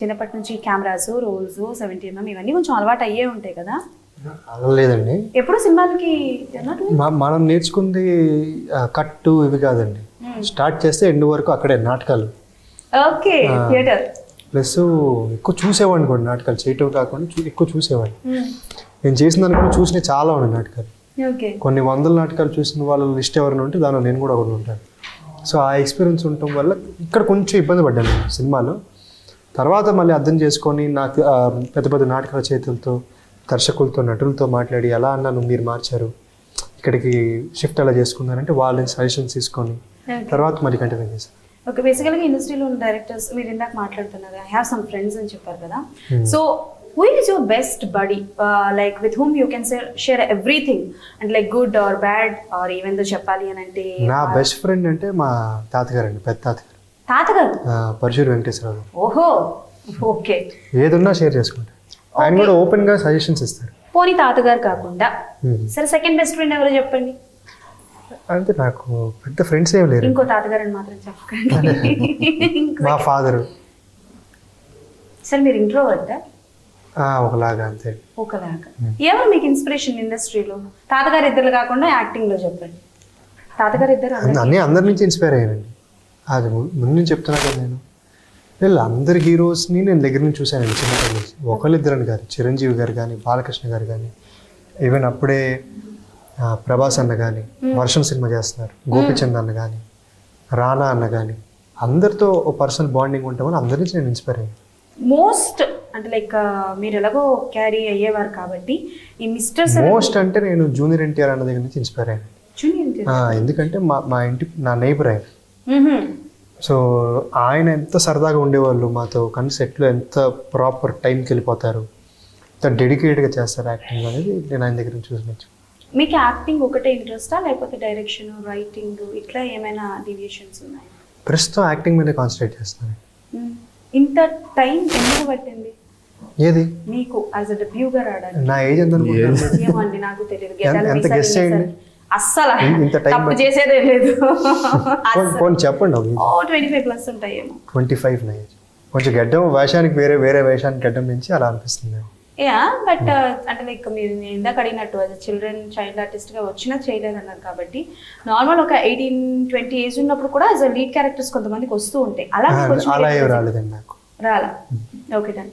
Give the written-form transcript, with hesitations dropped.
చిన్నప్పటి నుంచి cameras roles 70mm ఇవన్నీ కొంచెం అలవాటు అయ్యే ఉంటాయి కదా? అలా లేదండి. ఎప్పుడు సినిమాలకి మనం నేర్చుకుంది కట్టు ఇవి కాదండి. స్టార్ట్ చేస్తే ఎండ్ వరకు అక్కడే నాటకాలు. ఓకే, థియేటర్ ప్లస్ ఎక్కువ చూసేవాడిని కూడా, నాటకాలు చేయటం కాకుండా ఎక్కువ చూసేవాడిని. నేను చేసిన దాన్ని కూడా చూసిన చాలా ఉన్నాయి నాటకాలు. కొన్ని వందల నాటకాలు చూసిన వాళ్ళ లిస్ట్ ఎవరైనా ఉంటే దానిలో నేను కూడా ఒకటి ఉంటాను. సో ఆ ఎక్స్పీరియన్స్ ఉండటం వల్ల ఇక్కడ కొంచెం ఇబ్బంది పడ్డాను సినిమాలో. తర్వాత మళ్ళీ అర్థం చేసుకొని నాకు పెద్ద పెద్ద నాటక రచయితలతో, దర్శకులతో, నటులతో మాట్లాడి ఎలా అన్నాను మీరు మార్చారు, ఇక్కడికి షిఫ్ట్ ఎలా చేసుకున్నారంటే వాళ్ళని సజెషన్స్ తీసుకొని తర్వాత మళ్ళీ కంటిన్యూ చేశాను. ఓకే, బేసికల్గా ఇండస్ట్రీలో ఉన్న డైరెక్టర్స్ మీరు ఇందాక మాట్లాడుతున్నారు, ఐ హ్యావ్ సమ్ ఫ్రెండ్స్ అని చెప్పారు కదా. So who is your best buddy, like with whom you can share everything and like good or bad or even though చెప్పాలి అని అంటే? నా బెస్ట్ ఫ్రెండ్ అంటే మా తాతగారు అండి, పెద్ద తాతగారు. తాతగారు? పరశురు వెంకటేశ్వరరావు. ఓహో, ఓకే. ఏదున్నా షేర్ చేసుకుంటారు, ఆయన కూడా ఓపెన్ గా సజెషన్స్ ఇస్తారు. పోనీ తాతగారు కాకుండా సరే సెకండ్ బెస్ట్ ఫ్రెండ్ ఎవరో చెప్పండి. అంటే నాకు పెద్ద ఫ్రెండ్స్ ఏం లేరు. ఇంకో తాతగారు అని మాత్రం చెప్పకండి. మా ఫాదరు. సరే మీరు ఇంట్రోవర్టా? ఒకలాగా, అంతే. ఒకలాగా. ఎవరు మీకు ఇన్స్పిరేషన్ ఇండస్ట్రీలో? తాతగారు ఇద్దరు కాకుండా యాక్టింగ్ లో చెప్పండి. తాతగారు ఇద్దరు అందరి నుంచి ఇన్స్పైర్ అయ్యానండి. అది ముందు నుంచి చెప్తున్నా కదా నేను. వీళ్ళు అందరి హీరోస్ని నేను దగ్గర నుంచి చూశాను చిన్నప్పటి నుంచి. ఒకళ్ళిద్దరని కాదు, చిరంజీవి గారు కానీ, బాలకృష్ణ గారు కానీ, ఈవెన్ అప్పుడే ప్రభాస్ అన్న కానీ, వర్షం సినిమా చేస్తున్నారు, గోపిచంద్ అన్న కానీ, రానా అన్న కానీ, అందరితో ఒక పర్సనల్ బాండింగ్ ఉంటామని అందరి నుంచి నేను ఇన్స్పైర్ అయ్యాను. మోస్ట్ అంటే లైక్ మీరు ఎలాగో క్యారీ అయ్యేవారు కాబట్టి ఈ మిస్టర్ మోస్ట్ అంటే నేను జూనియర్ ఎన్టీఆర్ అన్న దగ్గర నుంచి ఇన్స్పైర్ అయ్యాను. ఎందుకంటే మా ఇంటి నా నైబర్ ఆయన. సో ఆయన ఎంత సరదాగా ఉండేవాళ్ళు మాతో, కానీ సెట్లో ఎంత ప్రాపర్ టైంకి వెళ్ళిపోతారు, ఎంత డెడికేట్గా చేస్తారు యాక్టింగ్ అనేది నేను ఆయన దగ్గర నుంచి చూసి. మీకు యాక్టింగ్ ఒకటే ఇంట్రెస్టా లేకపోతే డైరెక్షన్, రైటింగ్ ఇట్లా ఏమైనా డీవియేషన్స్ ఉన్నాయా? ప్రస్తుతం యాక్టింగ్ మీద కాన్సన్ట్రేట్ చేస్తున్నాను. ఇంత టైం ఎందుకు పట్టింది ఏది మీకు యాజ్ అ డెబ్యూగా రావడానికి? నా ఏజ్ ఎంత ఏమండి నాకు తెలియదు. ఎంత గెస్ చేయండి. అస్సలు తప్పు చేసేదే లేదు. చెప్పండి. 25+ ఉంటాయేమో. 25 నా ఏజ్. కొంచెం గడ్డం వేషానికి వేరే వేషానికి గడ్డం పెంచి అలా అనిపిస్తుంది. బట్ అంటే లైక్ మీరు ఇందాక అడిగినట్టు అది చైల్డ్ ఆర్టిస్ట్ గా వచ్చినా చేయలేదు అన్నారు కాబట్టి నార్మల్ ఒక 18-20 ఏజ్ ఉన్నప్పుడు కూడా యాజ్ అ లీడ్ క్యారెక్టర్స్ కొంతమందికి వస్తూ ఉంటాయి. అలా అలా రాలేదండి నాకు. రాలా? Okay done.